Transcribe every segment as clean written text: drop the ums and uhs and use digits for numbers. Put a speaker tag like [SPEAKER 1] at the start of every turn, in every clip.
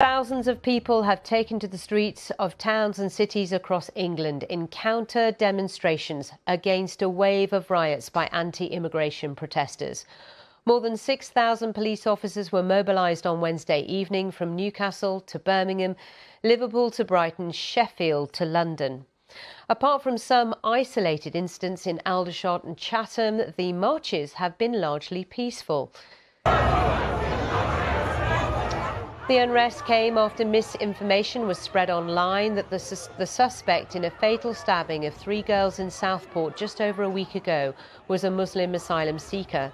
[SPEAKER 1] Thousands of people have taken to the streets of towns and cities across England in counter-demonstrations against a wave of riots by anti-immigration protesters. More than 6,000 police officers were mobilised on Wednesday evening from Newcastle to Birmingham, Liverpool to Brighton, Sheffield to London. Apart from some isolated incidents in Aldershot and Chatham, the marches have been largely peaceful. The unrest came after misinformation was spread online that the suspect in a fatal stabbing of 3 girls in Southport just over a week ago was a Muslim asylum seeker.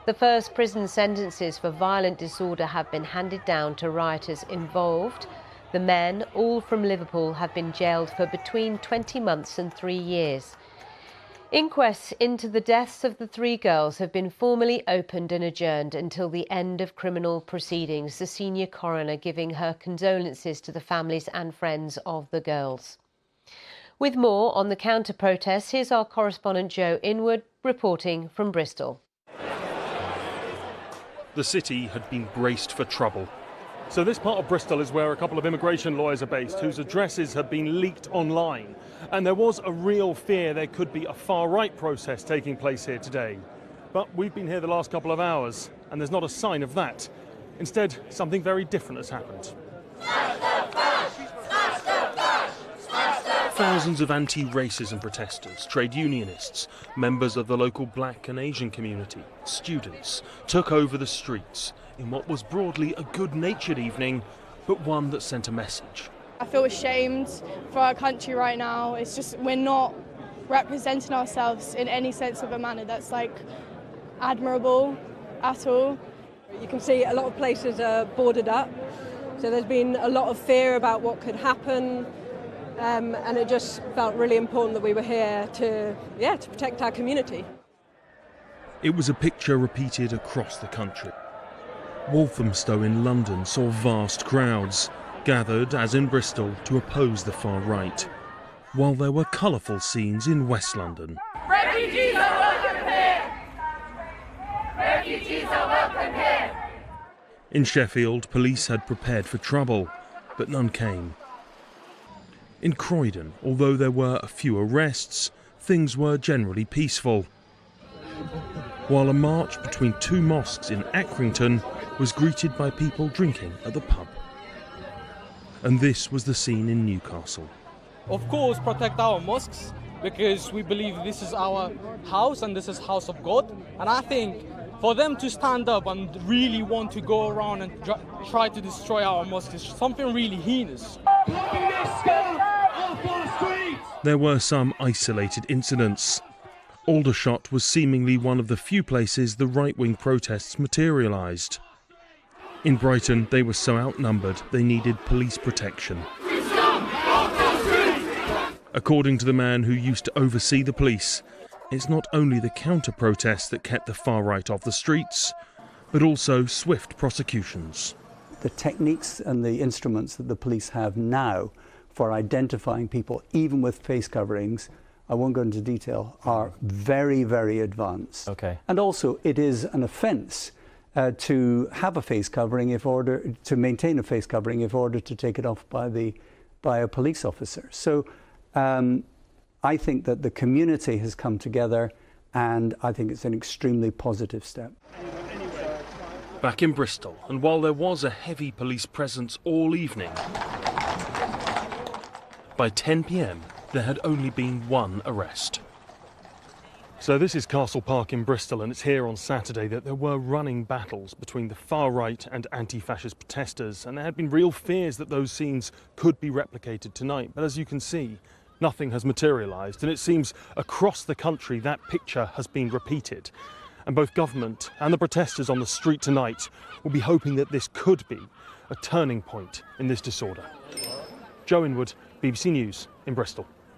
[SPEAKER 1] The first prison sentences for violent disorder have been handed down to rioters involved. The men, all from Liverpool, have been jailed for between 20 months and 3 years. Inquests into the deaths of the 3 girls have been formally opened and adjourned until the end of criminal proceedings, the senior coroner giving her condolences to the families and friends of the girls. With more on the counter-protests, here's our correspondent Joe Inwood reporting from Bristol.
[SPEAKER 2] The city had been braced for trouble. So this part of Bristol is where a couple of immigration lawyers are based, whose addresses have been leaked online. And there was a real fear there could be a far-right protest taking place here today. But we've been here the last couple of hours, and there's not a sign of that. Instead, something very different has happened. Thousands of anti-racism protesters, trade unionists, members of the local black and Asian community, students, took over the streets in what was broadly a good-natured evening, but one that sent a message.
[SPEAKER 3] I feel ashamed for our country right now. It's just we're not representing ourselves in any sense of a manner that's admirable at all.
[SPEAKER 4] You can see a lot of places are boarded up, so there's been a lot of fear about what could happen. And it just felt really important that we were here to protect our community.
[SPEAKER 2] It was a picture repeated across the country. Walthamstow in London saw vast crowds gathered, as in Bristol, to oppose the far right, while there were colourful scenes in West London.
[SPEAKER 5] Refugees are welcome here! Refugees are welcome here!
[SPEAKER 2] In Sheffield, police had prepared for trouble, but none came. In Croydon, although there were a few arrests, things were generally peaceful. While a march between 2 mosques in Accrington was greeted by people drinking at the pub. And this was the scene in Newcastle.
[SPEAKER 6] Of course, protect our mosques, because we believe this is our house and this is house of God. And I think for them to stand up and really want to go around and try to destroy our mosques is something really heinous.
[SPEAKER 2] There were some isolated incidents. Aldershot was seemingly one of the few places the right-wing protests materialised. In Brighton, they were so outnumbered they needed police protection. According to the man who used to oversee the police, it's not only the counter-protests that kept the far right off the streets, but also swift prosecutions.
[SPEAKER 7] The techniques and the instruments that the police have now for identifying people, even with face coverings, I won't go into detail, are very, very advanced.
[SPEAKER 8] Okay.
[SPEAKER 7] And also, it is an offence to have a face covering to maintain a face covering in order to take it off by a police officer. So I think that the community has come together, and I think it's an extremely positive step.
[SPEAKER 2] Back in Bristol, and while there was a heavy police presence all evening, by 10 p.m. there had only been 1 arrest. So this is Castle Park in Bristol, and it's here on Saturday that there were running battles between the far right and anti-fascist protesters, and there had been real fears that those scenes could be replicated tonight. But as you can see, nothing has materialised, and it seems across the country that picture has been repeated. And both government and the protesters on the street tonight will be hoping that this could be a turning point in this disorder. Joe Inwood, BBC News in Bristol.